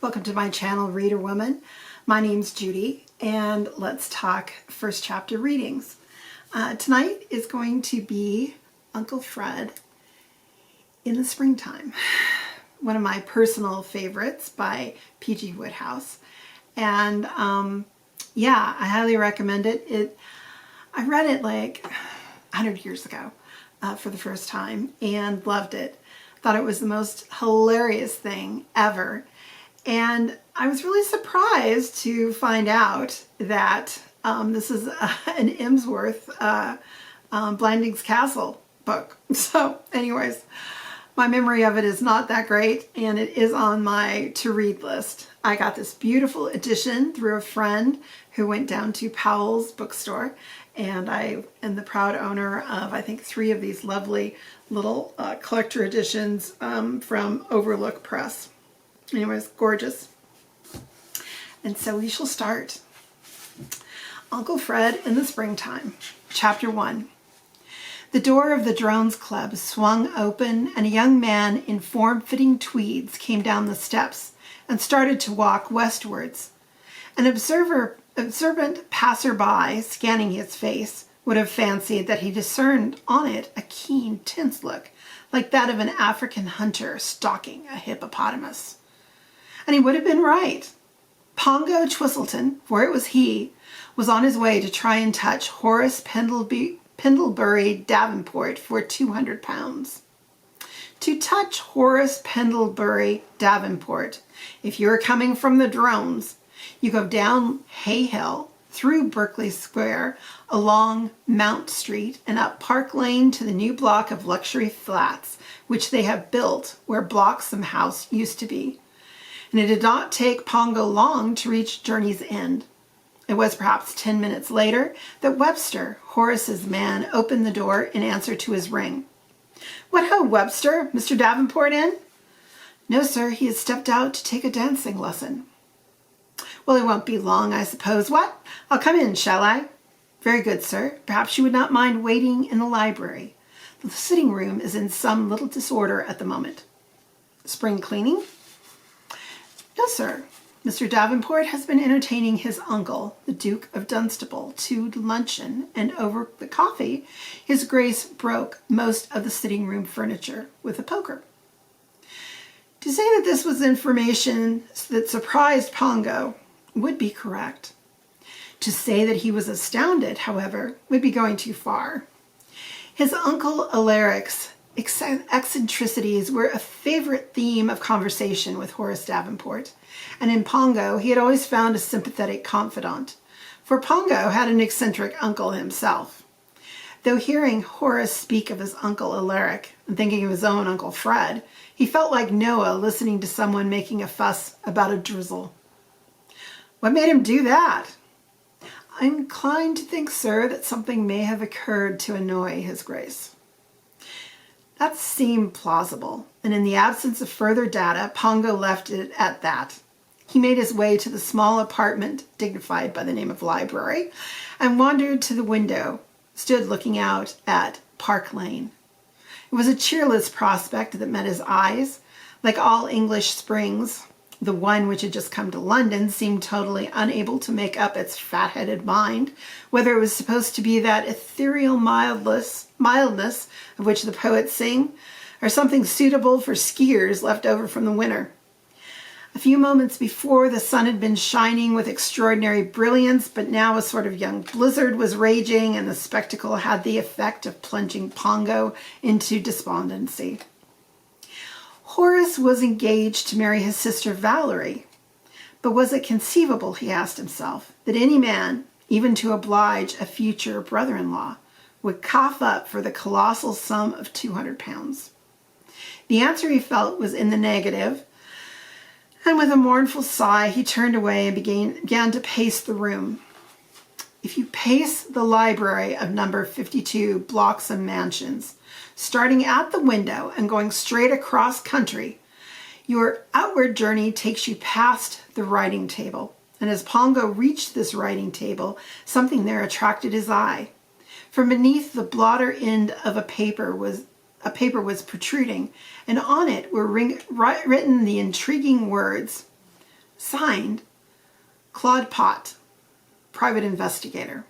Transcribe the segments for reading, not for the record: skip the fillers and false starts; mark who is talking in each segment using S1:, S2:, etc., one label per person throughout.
S1: Welcome to my channel, Reader Woman. My name's Judy, and let's talk first chapter readings. Tonight is going to be Uncle Fred in the Springtime, one of my personal favorites by P.G. Wodehouse. And yeah, I highly recommend it. I read it like 100 years ago for the first time and loved it. Thought it was the most hilarious thing ever. And I was really surprised to find out that this is an Emsworth Blandings Castle book. So anyways, my memory of it is not that great, and it is on my to-read list. I got this beautiful edition through a friend who went down to Powell's bookstore, and I am the proud owner of, I think, 3 of these lovely little collector editions from Overlook Press. Anyways, gorgeous. And so we shall start. Uncle Fred in the Springtime, Chapter 1. The door of the Drones Club swung open, and a young man in form-fitting tweeds came down the steps and started to walk westwards. An observant passer-by, scanning his face, would have fancied that he discerned on it a keen, tense look, like that of an African hunter stalking a hippopotamus. And he would have been right. Pongo Twistleton, for it was he, was on his way to try and touch Horace Pendlebury Davenport for £200. To touch Horace Pendlebury Davenport, if you're coming from the Drones, you go down Hay Hill, through Berkeley Square, along Mount Street, and up Park Lane to the new block of luxury flats, which they have built where Bloxham House used to be. And it did not take Pongo long to reach Journey's End. It was perhaps 10 minutes later that Webster, Horace's man, opened the door in answer to his ring. "What ho, Webster? Mr. Davenport in?" "No, sir. He has stepped out to take a dancing lesson." "Well, it won't be long, I suppose. What? I'll come in, shall I?" "Very good, sir. Perhaps you would not mind waiting in the library. The sitting room is in some little disorder at the moment." "Spring cleaning?" "No, sir. Mr. Davenport has been entertaining his uncle, the Duke of Dunstable, to luncheon, and over the coffee, his grace broke most of the sitting room furniture with a poker." To say that this was information that surprised Pongo would be correct. To say that he was astounded, however, would be going too far. His uncle Alaric's eccentricities were a favorite theme of conversation with Horace Davenport, and in Pongo he had always found a sympathetic confidant, for Pongo had an eccentric uncle himself. Though hearing Horace speak of his uncle Alaric and thinking of his own Uncle Fred, he felt like Noah listening to someone making a fuss about a drizzle. "What made him do that?" "I'm inclined to think, sir, that something may have occurred to annoy his grace." That seemed plausible, and in the absence of further data, Pongo left it at that. He made his way to the small apartment, dignified by the name of library, and wandered to the window, stood looking out at Park Lane. It was a cheerless prospect that met his eyes. Like all English springs, the one which had just come to London seemed totally unable to make up its fat-headed mind whether it was supposed to be that ethereal mildness of which the poets sing, or something suitable for skiers left over from the winter. A few moments before, the sun had been shining with extraordinary brilliance, but now a sort of young blizzard was raging, and the spectacle had the effect of plunging Pongo into despondency. Horace was engaged to marry his sister Valerie, but was it conceivable, he asked himself, that any man, even to oblige a future brother-in-law, would cough up for the colossal sum of £200? The answer, he felt, was in the negative, and with a mournful sigh he turned away and began to pace the room. If you pace the library of number 52 Bloxham Mansions, starting at the window and going straight across country, your outward journey takes you past the writing table. And as Pongo reached this writing table, something there attracted his eye. From beneath the blotter end of a paper was protruding, and on it were written the intriguing words, Signed, Claude Pott, private investigator.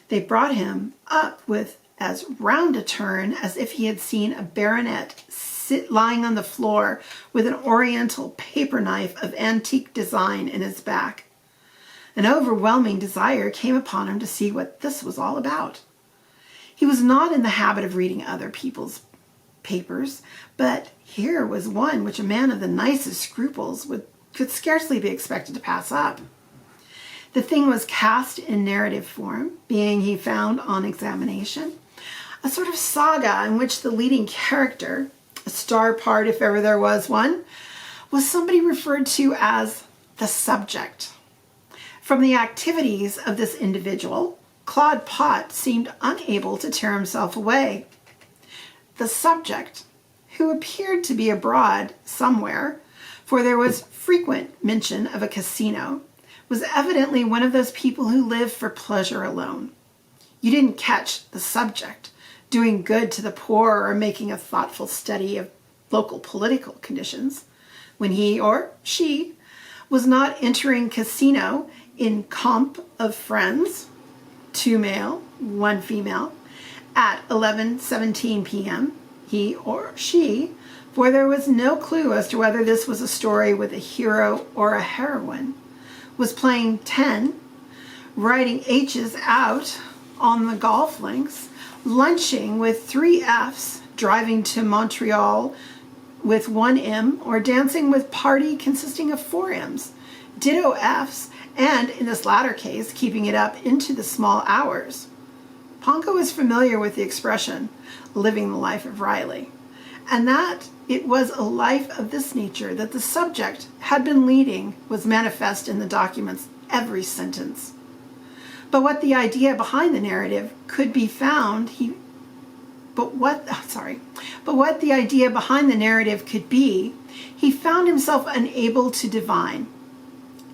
S1: They brought him up with as round a turn as if he had seen a baronet lying on the floor with an oriental paper knife of antique design in his back. An overwhelming desire came upon him to see what this was all about. He was not in the habit of reading other people's papers, but here was one which a man of the nicest scruples could scarcely be expected to pass up. The thing was cast in narrative form, being, he found on examination, a sort of saga in which the leading character, a star part if ever there was one, was somebody referred to as the subject. From the activities of this individual, Claude Pott seemed unable to tear himself away. The subject, who appeared to be abroad somewhere, for there was frequent mention of a casino, was evidently one of those people who live for pleasure alone. You didn't catch the subject doing good to the poor or making a thoughtful study of local political conditions when he or she was not entering casino in comp of friends, 2 male, 1 female, at 11:17 p.m., he or she, for there was no clue as to whether this was a story with a hero or a heroine, was playing 10, writing H's out on the golf links, lunching with 3 F's, driving to Montreal with 1 M, or dancing with party consisting of 4 M's, ditto F's, and in this latter case, keeping it up into the small hours. Pongo was familiar with the expression, living the life of Riley, and that it was a life of this nature that the subject had been leading was manifest in the document's every sentence. But what the idea behind the narrative could be found, but what the idea behind the narrative could be, he found himself unable to divine.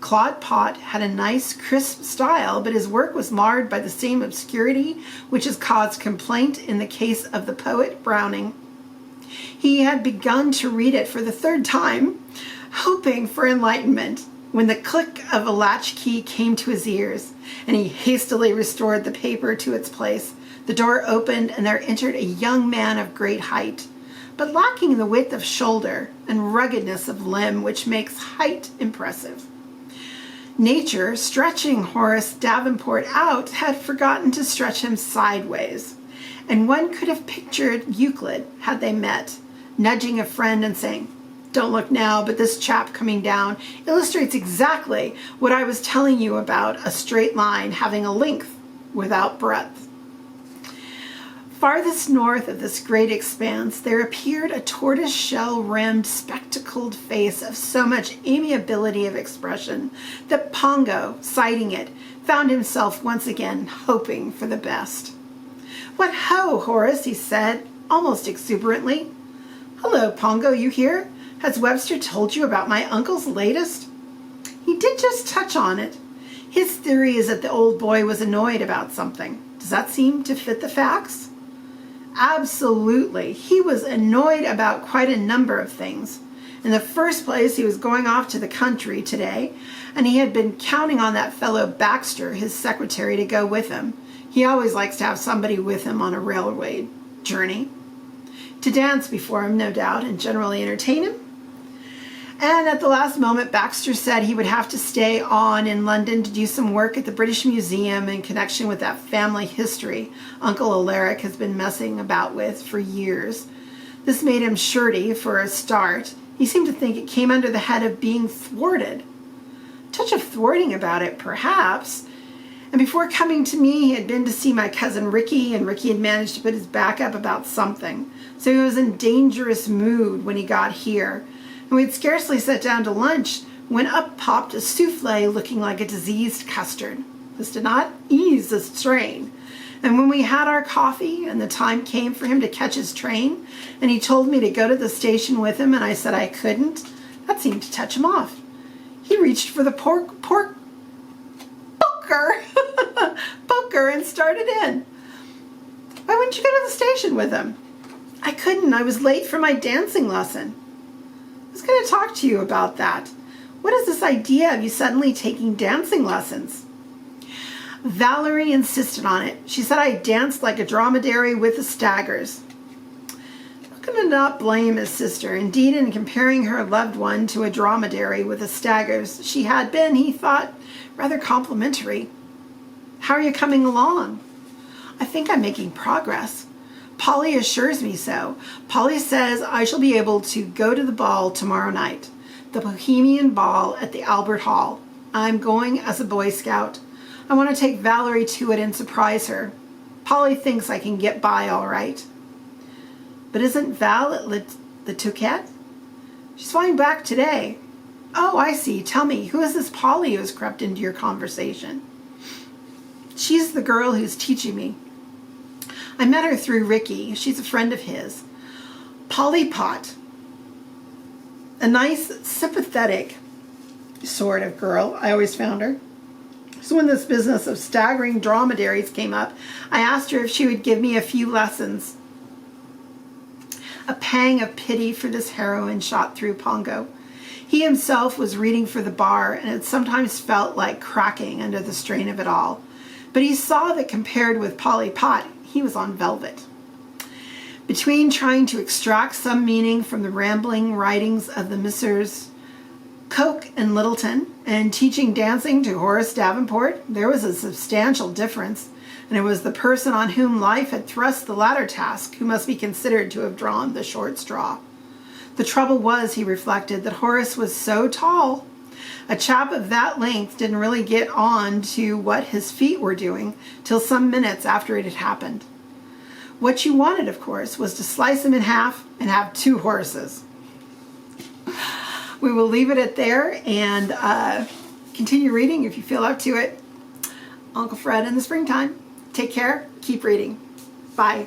S1: Claude Pott had a nice, crisp style, but his work was marred by the same obscurity which has caused complaint in the case of the poet Browning. He had begun to read it for the 3rd time, hoping for enlightenment, when the click of a latchkey came to his ears, and he hastily restored the paper to its place. The door opened, and there entered a young man of great height, but lacking the width of shoulder and ruggedness of limb which makes height impressive. Nature, stretching Horace Davenport out, had forgotten to stretch him sideways, and one could have pictured Euclid, had they met, nudging a friend and saying, "Don't look now, but this chap coming down illustrates exactly what I was telling you about a straight line having a length without breadth." Farthest north of this great expanse, there appeared a tortoise-shell-rimmed, spectacled face of so much amiability of expression that Pongo, sighting it, found himself once again hoping for the best. "What ho, Horace," he said, almost exuberantly. "Hello, Pongo, you here? Has Webster told you about my uncle's latest?" "He did just touch on it. His theory is that the old boy was annoyed about something. Does that seem to fit the facts?" "Absolutely. He was annoyed about quite a number of things. In the first place, he was going off to the country today, and he had been counting on that fellow Baxter, his secretary, to go with him. He always likes to have somebody with him on a railway journey. To dance before him, no doubt, and generally entertain him. And at the last moment, Baxter said he would have to stay on in London to do some work at the British Museum in connection with that family history Uncle Alaric has been messing about with for years. This made him shirty for a start. He seemed to think it came under the head of being thwarted. Touch of thwarting about it, perhaps. And before coming to me, he had been to see my cousin Ricky, and Ricky had managed to put his back up about something. So he was in dangerous mood when he got here. And we had scarcely sat down to lunch when up popped a souffle looking like a diseased custard. This did not ease the strain. And when we had our coffee and the time came for him to catch his train, and he told me to go to the station with him, and I said I couldn't, that seemed to touch him off. He reached for the poker and started in. Why wouldn't you go to the station with him? I couldn't. I was late for my dancing lesson. I was going to talk to you about that. What is this idea of you suddenly taking dancing lessons? Valerie insisted on it. She said I danced like a dromedary with the staggers. How can I not blame his sister? Indeed, in comparing her loved one to a dromedary with the staggers, she had been, he thought, rather complimentary. How are you coming along? I think I'm making progress. Polly assures me so. Polly says I shall be able to go to the ball tomorrow night, the Bohemian Ball at the Albert Hall. I'm going as a Boy Scout. I want to take Valerie to it and surprise her. Polly thinks I can get by all right. But isn't Val at the Touquet? She's flying back today. Oh, I see. Tell me, who is this Polly who has crept into your conversation? She's the girl who's teaching me. I met her through Ricky. She's a friend of his. Polly Pot. A nice, sympathetic sort of girl, I always found her. So when this business of staggering dromedaries came up, I asked her if she would give me a few lessons. A pang of pity for this heroine shot through Pongo. He himself was reading for the bar and had sometimes felt like cracking under the strain of it all. But he saw that compared with Polly Pot, he was on velvet. Between trying to extract some meaning from the rambling writings of the Messrs. Coke and Littleton and teaching dancing to Horace Davenport, there was a substantial difference, and it was the person on whom life had thrust the latter task who must be considered to have drawn the short straw. The trouble was, he reflected, that Horace was so tall. A chap of that length didn't really get on to what his feet were doing till some minutes after it had happened. What you wanted, of course, was to slice him in half and have two Horaces. We will leave it at there and continue reading if you feel up to it. Uncle Fred in the springtime. Take care. Keep reading. Bye.